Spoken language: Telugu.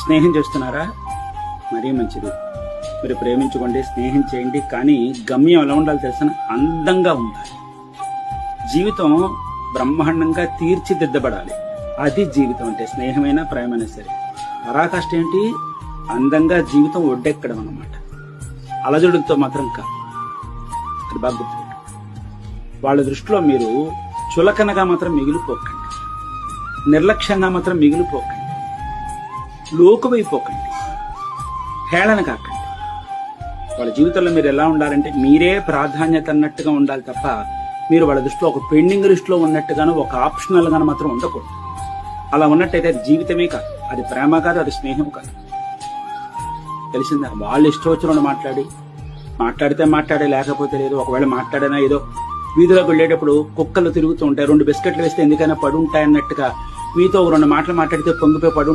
స్నేహం చేస్తున్నారా? మరీ మంచిది. మీరు ప్రేమించుకోండి, స్నేహం చేయండి. కానీ గమ్యం ఎలా ఉండాలి తెలుసా? అందంగా ఉండాలి. జీవితం బ్రహ్మాండంగా తీర్చిదిద్దబడాలి. అది జీవితం అంటే. స్నేహమైనా ప్రేమైనా సరే. పరాకాష్ట ఏంటి? అందంగా జీవితం ఒడ్డెక్కడం అన్నమాట. అలజడులతో మాత్రం కాదు. అది బాగా గుర్తుపెట్టు. వాళ్ళ దృష్టిలో మీరు చులకనగా మాత్రం మిగిలిపోకండి, నిర్లక్ష్యంగా మాత్రం మిగిలిపోకండి, లోకువైపోకండి, హేళన కాకండి. వాళ్ళ జీవితంలో మీరు ఎలా ఉండాలంటే మీరే ప్రాధాన్యత అన్నట్టుగా ఉండాలి తప్ప మీరు వాళ్ళ దృష్టిలో ఒక పెండింగ్ లిస్టులో ఉన్నట్టుగాను, ఒక ఆప్షనల్ గాను మాత్రం ఉండకూడదు. అలా ఉన్నట్టయితే అది జీవితమే కాదు, అది ప్రేమ కాదు, అది స్నేహం కాదు. తెలిసిందా? వాళ్ళు ఇష్టం వచ్చిన మాట్లాడితే మాట్లాడే, లేకపోతే లేదు. ఒకవేళ మాట్లాడినా ఏదో వీధిలోకి వెళ్ళేటప్పుడు కుక్కలు తిరుగుతూ ఉంటాయి, 2 బిస్కెట్లు వేస్తే ఎందుకైనా పడుంటాయన్నట్టుగా మీతో 2 మాటలు మాట్లాడితే పొంగిపోయి పడు